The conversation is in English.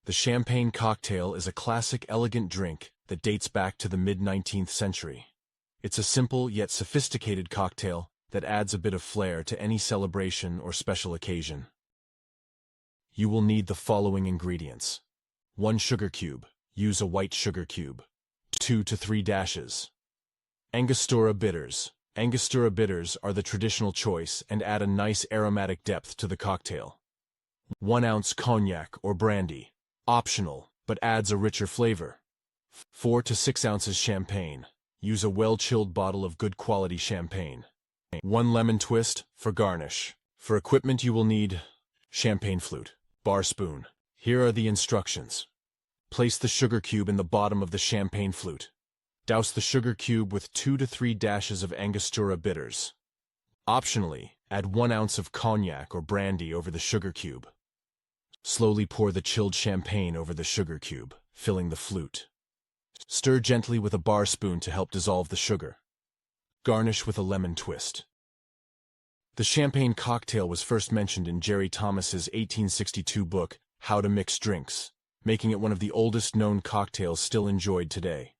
The champagne cocktail is a classic, elegant drink that dates back to the mid-19th century. It's a simple yet sophisticated cocktail that adds a bit of flair to any celebration or special occasion. You will need the following ingredients. 1 sugar cube. Use a white sugar cube. 2 to 3 dashes. Angostura bitters. Angostura bitters are the traditional choice and add a nice aromatic depth to the cocktail. 1 ounce cognac or brandy. Optional, but adds a richer flavor. 4 to 6 ounces champagne. Use a well-chilled bottle of good quality champagne. 1 lemon twist for garnish. For equipment you will need champagne flute, bar spoon. Here are the instructions. Place the sugar cube in the bottom of the champagne flute. Douse the sugar cube with 2 to 3 dashes of Angostura bitters. Optionally, add 1 ounce of cognac or brandy over the sugar cube. Slowly pour the chilled champagne over the sugar cube, filling the flute. Stir gently with a bar spoon to help dissolve the sugar. Garnish with a lemon twist. The champagne cocktail was first mentioned in Jerry Thomas's 1862 book, How to Mix Drinks, making it one of the oldest known cocktails still enjoyed today.